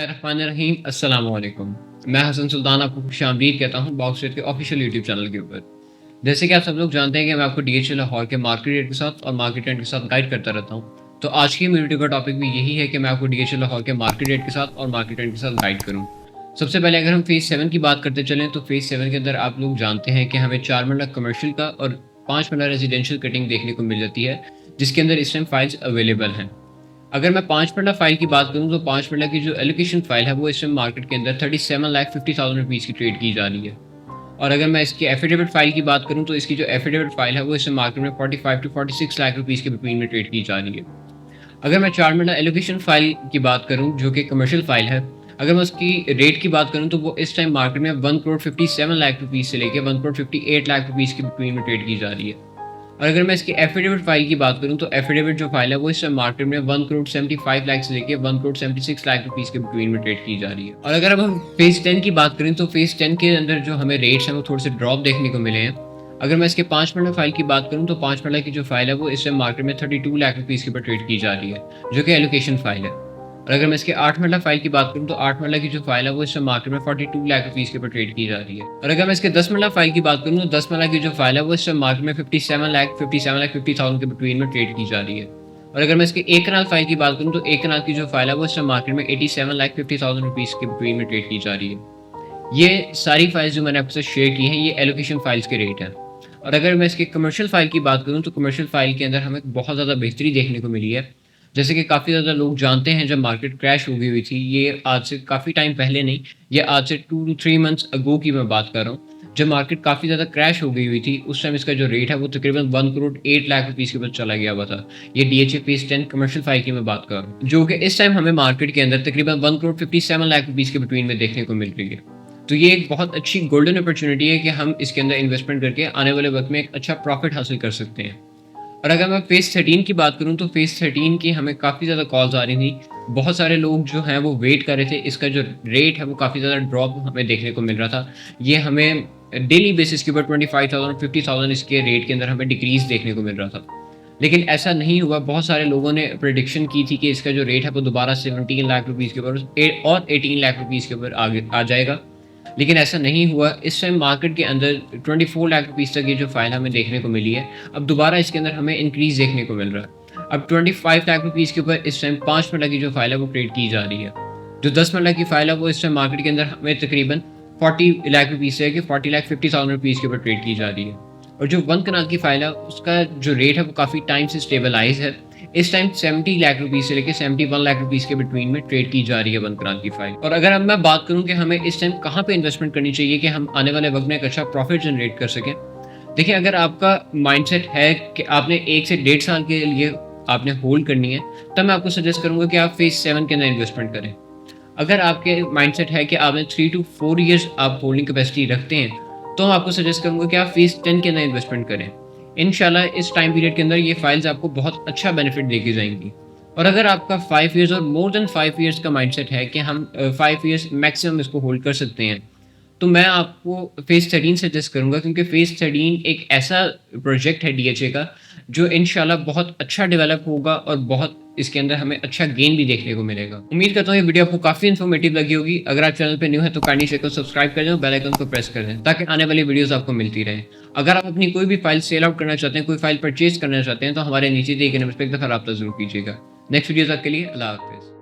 बिस्मिल्लाहिर्रहमानिर्रहीम अस्सलाम वालेकुम। मैं हसन सुल्तान आपको खुशामदीद कहता हूँ बॉक्स ट्रेड के ऑफिशियल यूट्यूब चैनल के ऊपर। जैसे कि आप सब लोग जानते हैं कि मैं आपको डीएचए लाहौर के मार्केट रेट के साथ और मार्केट ट्रेंड के साथ गाइड करता रहता हूँ। तो आज की वीडियो का टॉपिक भी यही है कि मैं आपको डीएचए लाहौर के मार्केट रेट के साथ और मार्केट ट्रेंड के साथ गाइड करूँ। सबसे पहले अगर हम फेज़ 7 की बात करते चलें तो फेज़ 7 के अंदर आप लोग जानते हैं कि हमें 4 मरला कमर्शियल का और 5 मरला रेजिडेंशियल कटिंग देखने को मिल जाती है, जिसके अंदर इस टाइम फाइल्स अवेलेबल हैं। अगर मैं 5 मरला फ़ाइल की बात करूँ तो 5 मरला की जो एलोकेशन फ़ाइल है वो इस टाइम मार्केट के अंदर 37,50,000 रुपीज़ की ट्रेड की जा रही है। और अगर मैं इसकी एफिडेविट फ़ाइल की बात करूँ तो इसकी जो एफिडेविट फ़ाइल है वो इस टाइम मार्केट में 45 टू 46 लाख रुपीज़ के बिटवीन में ट्रेड की जा रही है। अगर मैं 4 मरला एलोकेशन फ़ाइल की बात करूँ जो कि कमर्शियल फ़ाइल है, अगर मैं उसकी रेट की बात करूँ तो वो इस टाइम मार्केट में 1 करोड़ 57 लाख रुपीज़ से लेके 1 करोड़ 58 लाख रुपीज़ के बिटवीन में ट्रेड की जा रही है। और अगर मैं इसकी एफिडेविट फ़ाइल की बात करूँ तो एफिडेविट जो फ़ाइल है वो इस टाइम मार्केट में 1 करोड़ 75 लाख से लेके 1 करोड़ 76 लाख रुपीज़ के बिटवीन में ट्रेड की जा रही है। और अगर अब हम फेज़ 10 की बात करें तो फेज़ 10 के अंदर जो हमें रेट्स हैं वो थोड़े से ड्रॉप देखने को मिले हैं। अगर मैं इसके 5 मरला फ़ाइल की बात करूँ तो 5 मरला की जो फ़ाइल है वो इस टाइम मार्केट में 32 लाख रुपीज़ के ऊपर ट्रेड की जा रही है, जो कि एलोकेशन फ़ाइल है। और अगर मैं इसके 8 मरला फ़ाइल की बात करूँ तो 8 मरला की जो फ़ाइल है वो इस टाइम मार्केट में 42 लाख रुपीज़ के ऊपर ट्रेड की जा रही है। और अगर मैं इसके 10 मरला फ़ाइल की बात करूँ तो 10 मरला की जो फ़ाइल है वो इस टाइम मार्केट में 57,50,000 के बिटवीन में ट्रेड की जा रही है। और अगर मैं इसके 1 कनाल फ़ाइल की बात करूँ तो 1 कनाल की जो फ़ाइल है वो इस टाइम मार्केट में 87,50,000 रुपीज़ के बिटवीन में ट्रेड की जा रही है। ये सारी फ़ाइल्स जो मैंने आपके साथ शेयर की हैं ये एलोकेशन फ़ाइल्स के रेट हैं। और अगर मैं इसके कमर्शियल फ़ाइल की बात करूँ तो कमर्शियल फ़ाइल के अंदर हमें बहुत ज़्यादा बेहतरी देखने को मिली है। जैसे कि काफ़ी ज़्यादा लोग जानते हैं जब मार्केट क्रैश हो गई हुई थी, ये आज से काफ़ी टाइम पहले नहीं, ये आज से 2 टू 3 मंथ्स अगो की मैं बात कर रहा हूँ। जब मार्केट काफ़ी ज़्यादा क्रैश हो गई हुई थी, उस टाइम इसका जो रेट है वो तकरीबन 1 करोड़ 8 लाख रुपीज़ के ऊपर चला गया हुआ था। ये डीएचए फेज़ 10 कमर्शियल फ़ाइल की मैं बात कर रहा हूँ, जो कि इस टाइम हमें मार्केट के अंदर तकरीबन 1 करोड़ 57 लाख रुपीज़ के बिटवीन में देखने को मिल रही है। तो ये एक बहुत अच्छी गोल्डन अपॉर्च्युनिटी है कि हम इसके अंदर इन्वेस्टमेंट करके आने वाले वक़्त में एक अच्छा प्रॉफ़िट हासिल कर सकते हैं। और अगर मैं फ़ेज़ 13 की बात करूँ तो फ़ेज़ 13 की हमें काफ़ी ज़्यादा कॉल्स आ रही थी। बहुत सारे लोग जो हैं वो वेट कर रहे थे। इसका जो रेट है वो काफ़ी ज़्यादा ड्रॉप हमें देखने को मिल रहा था। ये हमें डेली बेसिस के ऊपर 25,000 50,000 इसके रेट के अंदर हमें डिक्रीज़ देखने को मिल रहा था। लेकिन ऐसा नहीं हुआ। बहुत सारे लोगों ने प्रेडिक्शन की थी कि इसका जो रेट है वो दोबारा 17 लाख रुपीज़ के ऊपर और 18 लाख रुपीज़ के ऊपर आगे आ जाएगा। लेकिन ऐसा नहीं हुआ। इस टाइम मार्केट के अंदर 24 लाख रुपीज़ तक ये जो फ़ाइल हमें देखने को मिली है, अब दोबारा इसके अंदर हमें इंक्रीज़ देखने को मिल रहा है। अब 25 लाख रुपीज़ के ऊपर इस टाइम 5 मरला की जो फ़ाइल है वो ट्रेड की जा रही है। जो 10 मरला की फ़ाइल है वो इस टाइम मार्केट के अंदर हमें तकरीबन 40 लाख रुपीज़ से कि 40,50,000 रुपीज़ के ऊपर ट्रेड की जा रही है। और जो 1 कनाल की फ़ाइल है उसका जो रेट है वो काफ़ी टाइम से स्टेबलाइज़ है। इस टाइम 70 लाख रुपीज़ से लेके 71 लाख रुपीज़ के बिटवीन में ट्रेड की जा रही है 1 कनाल की फ़ाइल। और अगर अब मैं बात करूँ कि हमें इस टाइम कहाँ पे इन्वेस्टमेंट करनी चाहिए कि हम आने वाले वक़्त में एक अच्छा प्रॉफ़िट जनरेट कर सकें। देखिए, अगर आपका माइंडसेट है कि आपने 1 से डेढ़ साल के लिए आपने होल्ड करनी है, तब मैं आपको सजेस्ट करूँगा कि आप फ़ेज़ 7 के अंदर इन्वेस्टमेंट करें। अगर आपके माइंडसेट है कि आपने 3 टू 4 ईयर्स आप होल्डिंग कैपेसिटी रखते हैं, तो मैं आपको सजेस्ट करूँगा कि आप फ़ेज़ 10 के अंदर इन्वेस्टमेंट करें। इंशाल्लाह इस टाइम पीरियड के अंदर ये फाइल्स आपको बहुत अच्छा बेनिफिट देके जाएँगी। और अगर आपका 5 इयर्स और मोर देन 5 इयर्स का माइंडसेट है कि हम 5 इयर्स मैक्सिमम इसको होल्ड कर सकते हैं, तो मैं आपको फ़ेज़ 13 सजेस्ट करूँगा, क्योंकि फ़ेज़ 13 एक ऐसा प्रोजेक्ट है डीएचए का जो इंशाल्लाह बहुत अच्छा डेवलप होगा और बहुत इसके अंदर हमें अच्छा गेन भी देखने को मिलेगा। उम्मीद करता हूँ ये वीडियो आपको काफ़ी इन्फॉर्मेटिव लगी होगी। अगर आप चैनल पे न्यू हैं तो काइंडली चैनल को सब्सक्राइब कर दें और बेल आइकन को प्रेस कर दें ताकि आने वाली वीडियोज़ आपको मिलती रहें। अगर आप अपनी कोई भी फाइल सेल आउट करना चाहते हैं, कोई फाइल परचेज़ करना चाहते हैं, तो हमारे नीचे दिए गए नंबर पे एक दफ़ा राब्ता ज़रूर कीजिएगा। नेक्स्ट वीडियो तक के लिए अल्लाह हाफ़िज़।